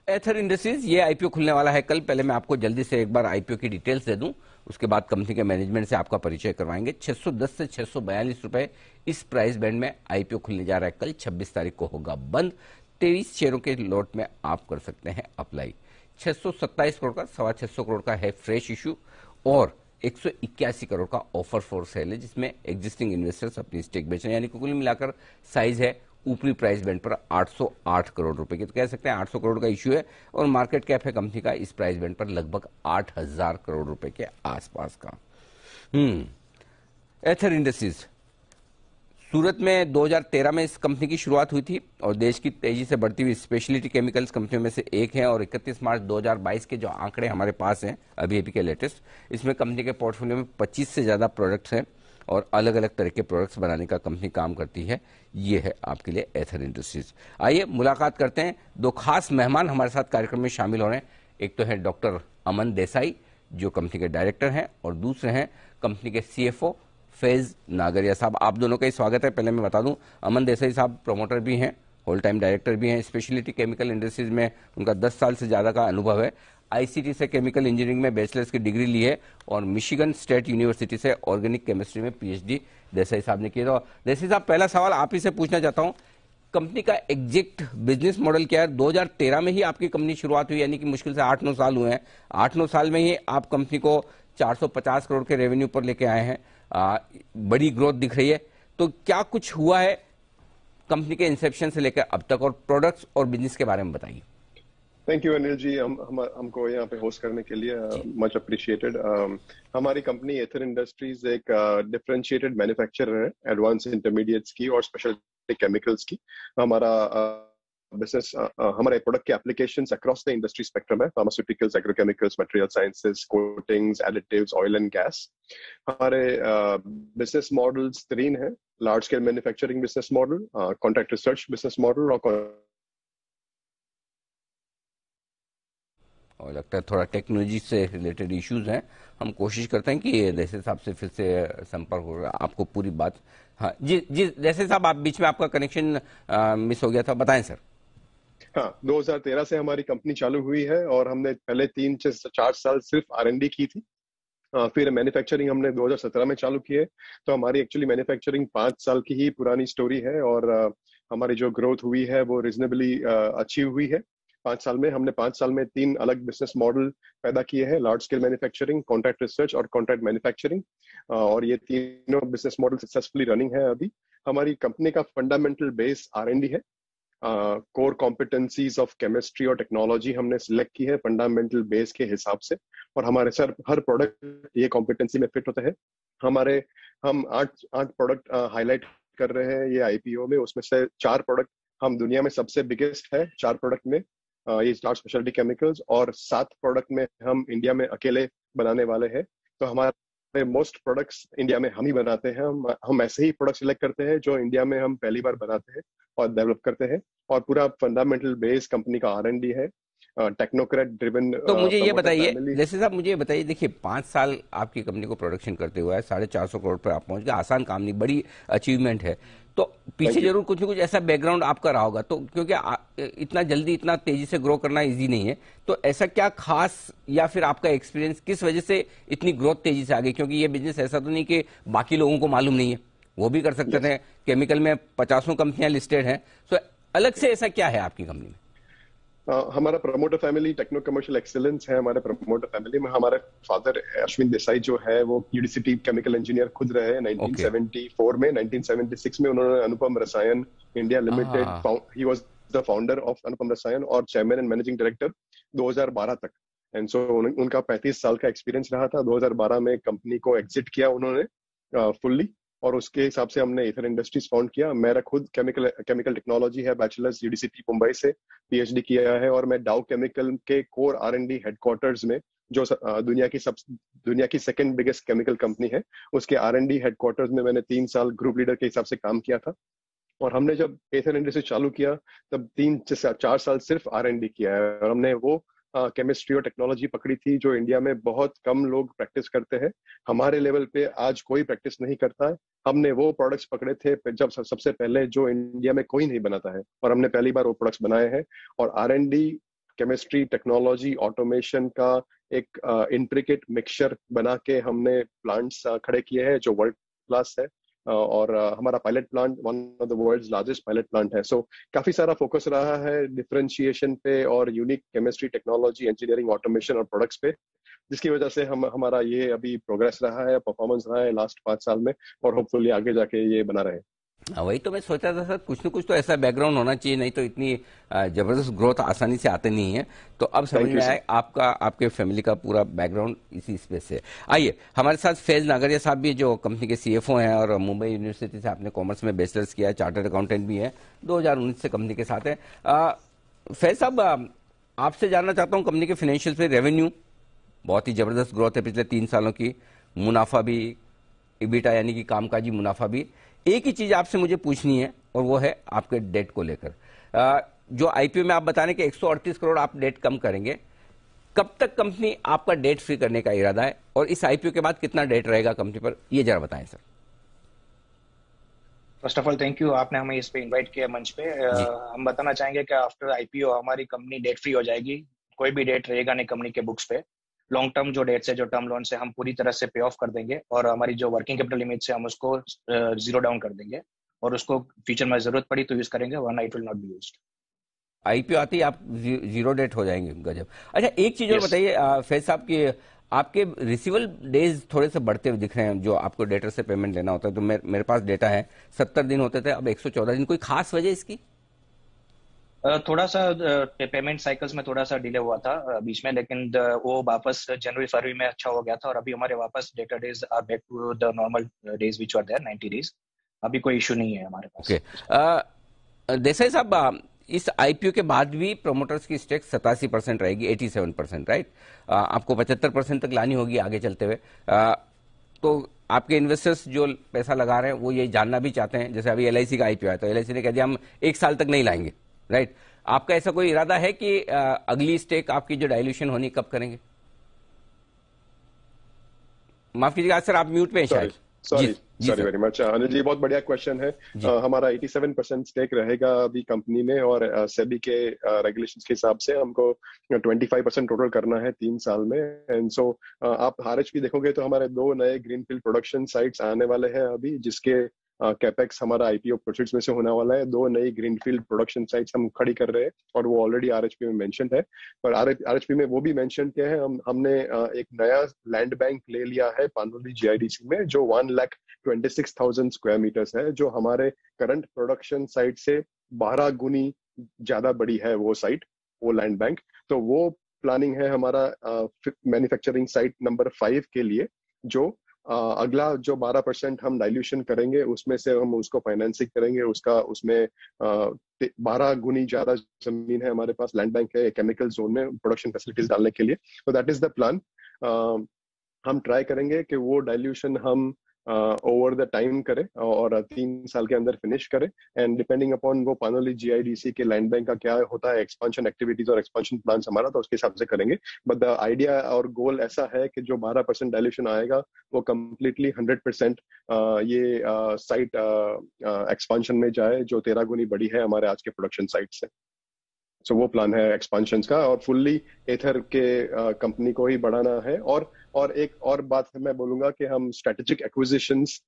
एथर industries ये IPO खुलने वाला है कल। पहले मैं आपको जल्दी से एक बार आईपीओ की डिटेल्स दे दूं, उसके बाद कंपनी के मैनेजमेंट से आपका परिचय करवाएंगे। 610 से 642 रुपए इस प्राइस बैंड में आईपीओ खुलने जा रहा है कल। 26 तारीख को होगा बंद। 23 शेयरों के लॉट में आप कर सकते हैं अप्लाई। 627 करोड़ का, 625 करोड़ का है फ्रेश इशू और 181 करोड़ का ऑफर फॉर सेल है, जिसमें एग्जिस्टिंग इन्वेस्टर्स अपनी स्टेक बेच रहे हैं। यानी कि कुल मिलाकर साइज है ऊपरी प्राइस बैंड पर 808 करोड़ रुपए की, तो कह सकते हैं 800 करोड़ का इश्यू है और मार्केट कैप है कंपनी का इस प्राइस बैंड पर लगभग 8000 करोड़ रुपए के आसपास का। एथर इंडस्ट्रीज सूरत में 2013 में इस कंपनी की शुरुआत हुई थी और देश की तेजी से बढ़ती हुई स्पेशलिटी केमिकल्स कंपनियों में से एक है। और 31 मार्च 2022 के जो आंकड़े हमारे पास हैं अभी के लेटेस्ट, इसमें कंपनी के पोर्टफोलियो में 25 से ज्यादा प्रोडक्ट्स हैं और अलग अलग तरह के प्रोडक्ट्स बनाने का कंपनी काम करती है। ये है आपके लिए एथर इंडस्ट्रीज। आइए मुलाकात करते हैं। दो खास मेहमान हमारे साथ कार्यक्रम में शामिल हो रहे हैं। एक तो है डॉक्टर अमन देसाई जो कंपनी के डायरेक्टर हैं और दूसरे हैं कंपनी के सीएफओ फैज नागरिया साहब। आप दोनों का ही स्वागत है। पहले मैं बता दूं, अमन देसाई साहब प्रमोटर भी हैं, होल टाइम डायरेक्टर भी हैं। स्पेशलिटी केमिकल इंडस्ट्रीज में उनका 10 साल से ज्यादा का अनुभव है। आईसीटी से केमिकल इंजीनियरिंग में बैचलर्स की डिग्री ली है और मिशिगन स्टेट यूनिवर्सिटी से ऑर्गेनिक केमिस्ट्री में पीएचडी देसाई साहब ने किया। तो देसाई साहब, पहला सवाल आप ही से पूछना चाहता हूं, कंपनी का एग्जैक्ट बिजनेस मॉडल क्या है? 2013 में ही आपकी कंपनी शुरुआत हुई, यानी कि मुश्किल से 8-9 साल हुए हैं। 8-9 साल में ही आप कंपनी को 450 करोड़ के रेवेन्यू पर लेके आए हैं। बड़ी ग्रोथ दिख रही है। तो क्या कुछ हुआ है कंपनी के इंसेप्शन से लेकर अब तक, और प्रोडक्ट्स और बिजनेस के बारे में बताइए। थैंक यू अनिल जी, हमको यहाँ पे होस्ट करने के लिए मच अप्रिशिएटेड। हमारी कंपनी एथर इंडस्ट्रीज एक डिफरेंशिएटेड मैन्युफैक्चरर है एडवांस इंटरमीडिएट्स की और स्पेशलिटी केमिकल्स की। हमारा बिजनेस हमारे प्रोडक्ट के applications across the industry spectrum है। Pharmaceuticals, agrochemicals, material sciences, coatings, additives, oil and gas. हमारे बिजनेस मॉडल्स 3 हैं: large scale manufacturing business model, contract research business model और लगता है थोड़ा टेक्नोलॉजी से रिलेटेड इश्यूज हैं। हम कोशिश करते हैं कि जैसे साहब से फिर से संपर्क होगा, आपको पूरी बात। हाँ जी जी, जैसे साहब आप बीच में आपका कनेक्शन मिस हो गया था, बताएं सर। हाँ, 2013 से हमारी कंपनी चालू हुई है और हमने पहले 3 से 4 साल सिर्फ R&D की थी। फिर मैन्युफैक्चरिंग हमने 2017 में चालू की है। तो हमारी एक्चुअली मैन्युफैक्चरिंग 5 साल की ही पुरानी स्टोरी है और हमारी जो ग्रोथ हुई है वो रीजनेबली अच्छी हुई है। 5 साल में हमने 5 साल में 3 अलग बिजनेस मॉडल पैदा किए हैं: large scale manufacturing, contract research और कॉन्ट्रैक्ट मैन्युफैक्चरिंग। और ये तीनों बिजनेस मॉडल सक्सेसफुली रनिंग है अभी। हमारी कंपनी का फंडामेंटल बेस R&D है। कोर कॉम्पिटेंसीज ऑफ केमिस्ट्री और टेक्नोलॉजी हमने सिलेक्ट की है फंडामेंटल बेस के हिसाब से और हमारे सर हर प्रोडक्ट ये कॉम्पिटेंसी में फिट होता है। हम आठ प्रोडक्ट हाईलाइट कर रहे हैं ये आईपीओ में। उसमें से 4 प्रोडक्ट हम दुनिया में सबसे बिगेस्ट है। 4 प्रोडक्ट में ये लार्ज स्पेशलिटी केमिकल्स और 7 प्रोडक्ट में हम इंडिया में अकेले बनाने वाले हैं। तो हमारे मोस्ट प्रोडक्ट्स इंडिया में हम ही बनाते हैं। हम ऐसे ही प्रोडक्ट सिलेक्ट करते हैं जो इंडिया में हम पहली बार बनाते हैं और डेवलप करते हैं। और पूरा फंडामेंटल बेस कंपनी का R&D है, टेक्नोक्रेट ड्रिवन। तो मुझे ये बताइए जैसे साहब, मुझे ये बताइए, देखिए 5 साल आपकी कंपनी को प्रोडक्शन करते हुए 450 करोड़ पर आप पहुंच गए। आसान काम नहीं, बड़ी अचीवमेंट है। तो पीछे जरूर कुछ न कुछ ऐसा बैकग्राउंड आपका रहा होगा, तो क्योंकि इतना जल्दी इतना तेजी से ग्रो करना इजी नहीं है। तो ऐसा क्या खास, या फिर आपका एक्सपीरियंस किस वजह से इतनी ग्रोथ तेजी से आ गई? क्योंकि ये बिजनेस ऐसा तो नहीं कि बाकी लोगों को मालूम नहीं है, वो भी कर सकते थे। केमिकल में 50 कंपनियां लिस्टेड हैं, तो अलग से ऐसा क्या है आपकी कंपनी में? हमारा promoter family techno commercial excellence है। हमारे प्रमोटर फैमिली में हमारे फादर अश्विन देसाई जो है वो यूडीसीटी केमिकल इंजीनियर खुद रहे हैं 1974 में। 1976 में उन्होंने Anupam Rasayan India Limited, he was the founder of Anupam Rasayan और चेयरमैन एंड मैनेजिंग डायरेक्टर 2012 तक। एंड सो उनका 35 साल का एक्सपीरियंस रहा था। 2012 में कंपनी को एग्जिट किया उन्होंने फुल्ली और उसके हिसाब से हमने एथर इंडस्ट्रीज फाउंड किया। मेरा खुद केमिकल टेक्नोलॉजी है, बैचलर्स यूडीसीटी मुंबई से पीएचडी किया है और मैं डाउ केमिकल के कोर R&D हेडक्वार्टर्स में, जो दुनिया की सेकंड बिगेस्ट केमिकल कंपनी है, उसके R&D हेडक्वार्टर्स में मैंने 3 साल ग्रुप लीडर के हिसाब से काम किया था। और हमने जब एथर इंडस्ट्री चालू किया तब 3 से 4 साल सिर्फ R&D किया है और हमने वो केमिस्ट्री और टेक्नोलॉजी पकड़ी थी जो इंडिया में बहुत कम लोग प्रैक्टिस करते हैं। हमारे लेवल पे आज कोई प्रैक्टिस नहीं करता है। हमने वो प्रोडक्ट्स पकड़े थे जब सबसे पहले जो इंडिया में कोई नहीं बनाता है और हमने पहली बार वो प्रोडक्ट्स बनाए हैं। और R&D केमिस्ट्री, टेक्नोलॉजी, ऑटोमेशन का एक इंट्रिकेट मिक्सचर बना के हमने प्लांट्स खड़े किए हैं जो वर्ल्ड क्लास है। और हमारा pilot plant one of the world's largest pilot plant है। सो काफी सारा फोकस रहा है डिफरेंशिएशन पे और unique chemistry, technology, engineering, automation और प्रोडक्ट्स पे, जिसकी वजह से हमारा ये अभी प्रोग्रेस रहा है, परफॉर्मेंस रहा है लास्ट 5 साल में, और होपफुली आगे जाके ये बना रहे। वही तो मैं सोचा था सर, कुछ न कुछ तो ऐसा बैकग्राउंड होना चाहिए, नहीं तो इतनी जबरदस्त ग्रोथ आसानी से आते नहीं है। तो अब समझ में आया आपका, आपके फैमिली का पूरा बैकग्राउंड इसी स्पेस से। आइए, हमारे साथ फैज नागरिया साहब भी, जो कंपनी के सीएफओ हैं और मुंबई यूनिवर्सिटी से आपने कॉमर्स में बैचलर्स किया है, चार्टर्ड अकाउंटेंट भी है, 2019 से कंपनी के साथ है। फैज साहब, आपसे जानना चाहता हूँ कंपनी के फाइनेंशियल पे। रेवेन्यू बहुत ही जबरदस्त ग्रोथ है पिछले 3 सालों की, मुनाफा भी, इबिटा यानी कि कामकाजी मुनाफा भी। एक ही चीज आपसे मुझे पूछनी है और वो है आपके डेट को लेकर। जो आईपीओ में आप बता रहे हैं कि 138 करोड़ आप डेट कम करेंगे, कब तक कंपनी आपका डेट फ्री करने का इरादा है और इस आईपीओ के बाद कितना डेट रहेगा कंपनी पर, ये जरा बताएं sir. First of all thank you, आपने हमें इस पे इनवाइट किया मंच पे। हम बताना चाहेंगे कि आफ्टर आईपीओ हमारी कंपनी डेट फ्री हो जाएगी। कोई भी डेट रहेगा नहीं कंपनी के बुक्स पे। लॉन्ग टर्म जो डेट्स है, जो टर्म लोन से, हम पूरी तरह से पे ऑफ कर देंगे और हमारी जो वर्किंग कैपिटल लिमिट से हम उसको जीरो डाउन कर देंगे और उसको फ्यूचर में जरूरत पड़ी तो यूज करेंगे, वरना it will not be used. IPO आती ही आप जीरो डेट हो जाएंगे, गजब। अच्छा, एक चीज और बताइए फैज साहब की, आपके रिसीवल डेज थोड़े से बढ़ते हुए दिख रहे हैं, जो आपको डेटर से पेमेंट लेना होता है। तो मेरे पास डेटा है 70 दिन होते थे, अब 114 दिन। कोई खास वजह इसकी? थोड़ा सा पेमेंट साइकिल्स में थोड़ा सा डिले हुआ था बीच में, लेकिन वो वापस जनवरी फरवरी में अच्छा हो गया था और अभी हमारे वापस data days are back to the normal days which are there, 90 days. अभी कोई इशू नहीं है हमारे पास। ओके, देसाई साहब, इस आईपीओ के बाद भी प्रोमोटर्स की स्टेक 87% रहेगी, 87%, राइट? आपको 75% तक लानी होगी आगे चलते हुए। तो आपके इन्वेस्टर्स जो पैसा लगा रहे हैं वो ये जानना भी चाहते हैं। जैसे अभी एलआईसी का आईपीओ है तो एलआईसी ने कह दिया हम 1 साल तक नहीं लाएंगे, राइट? आपका ऐसा कोई इरादा है कि अगली स्टेक आपकी जो डाइल्यूशन होनी कब करेंगे? माफ कीजिएगा सर, आप म्यूट पे हैं शायद। Sorry very much Anil ji, बहुत बढ़िया क्वेश्चन है। हमारा 87% स्टेक रहेगा अभी कंपनी में और सेबी के रेगुलेशंस के हिसाब से हमको 25% टोटल करना है 3 साल में। एंड सो आप आरएचपी देखोगे तो हमारे 2 नए ग्रीनफील्ड प्रोडक्शन साइट्स आने वाले हैं अभी, जिसके कैपेक्स हमारा आईपीओ प्रोसीड्स में से होने वाला है। 2 नई ग्रीनफील्ड प्रोडक्शन साइट्स हम खड़ी कर रहे हैं और वो ऑलरेडी आरएचपी में मेंशन्ड है। पर आरएचपी में वो भी मेंशन किया है, हमने एक नया लैंड बैंक ले लिया है पानोली जीआईडीसी में, जो 1,26,000 स्क्वायर मीटर्स है, जो हमारे करंट प्रोडक्शन साइट से 12 गुनी ज्यादा बड़ी है वो साइट, वो लैंड बैंक। तो वो प्लानिंग है हमारा मैन्युफैक्चरिंग साइट नंबर 5 के लिए, जो अगला जो 12% हम डाइल्यूशन करेंगे उसमें से हम उसको फाइनेंसिंग करेंगे। उसमें 12 गुनी ज्यादा जमीन है हमारे पास, लैंड बैंक है केमिकल जोन में प्रोडक्शन फैसिलिटीज डालने के लिए। तो दैट इज द प्लान। हम ट्राई करेंगे कि वो डाइल्यूशन हम ओवर द टाइम करें और 3 साल के अंदर फिनिश करें। एंड डिपेंडिंग अपॉन वो पानोली जीआईडीसी के लैंड बैंक का क्या होता है एक्सपांशन एक्टिविटीज और एक्सपांशन प्लान हमारा, तो उसके हिसाब से करेंगे। बट द आइडिया और गोल ऐसा है कि जो 12% डायल्यूशन आएगा वो कम्प्लीटली 100% ये साइट एक्सपांशन में जाए, जो 13 गुनी बड़ी है हमारे आज के प्रोडक्शन साइट से। सो वो प्लान है एक्सपांशन का और फुल्ली एथर के कंपनी को ही बढ़ाना है। और एक और बात मैं बोलूंगा कि हम स्ट्रेटेजिक एक्विजिशंस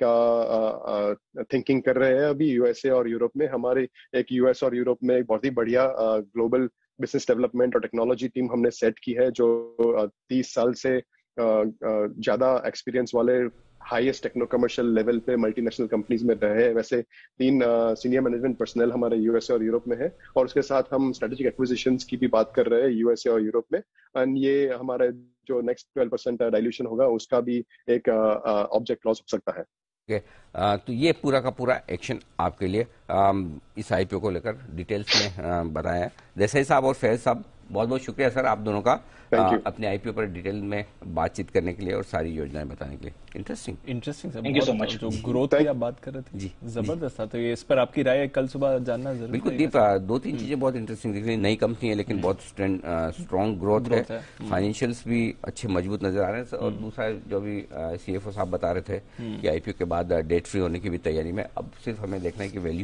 का थिंकिंग कर रहे हैं अभी यूएसए और यूरोप में। हमारे एक यूएस और यूरोप में एक बहुत ही बढ़िया ग्लोबल बिजनेस डेवलपमेंट और टेक्नोलॉजी टीम हमने सेट की है, जो 30 साल से ज्यादा एक्सपीरियंस वाले हाईएस्ट टेक्नो कमर्शियल लेवल पे मल्टीनेशनल कंपनीज में रहे। वैसे 3 सीनियर मैनेजमेंट पर्सनल हमारे यूएसए और यूरोप में है और उसके साथ हम स्ट्रेटेजिक एक्विजिशंस की भी बात कर रहे हैं यूएसए और यूरोप में। एंड ये हमारे जो नेक्स्ट 12% डाइल्यूशन होगा उसका भी एक ऑब्जेक्ट लॉस हो सकता है। तो ये पूरा का पूरा एक्शन आपके लिए इस आईपीओ को लेकर डिटेल्स में बताया है। देसाई साहब और फैज साहब, बहुत बहुत शुक्रिया सर आप दोनों का अपने आईपीओ पर डिटेल में बातचीत करने के लिए और सारी योजनाएं बताने के लिए। Interesting sir, thank you so much. जो ग्रोथ की आप बात कर रहे थे जी, जबरदस्त था। तो ये इस पर आपकी राय कल सुबह जानना जरूर। बिल्कुल दीप, 2-3 चीजें बहुत इंटरेस्टिंग दिख रही। नई कंपनी है लेकिन बहुत स्ट्रॉन्ग ग्रोथ है, फाइनेंशियल्स भी अच्छे मजबूत नजर आ रहे हैं। और दूसरा जो भी सीएफओ साहब बता रहे थे कि आईपीओ के बाद डेट फ्री होने की भी तैयारी में, अब सिर्फ हमें देखना है कि वैल्यू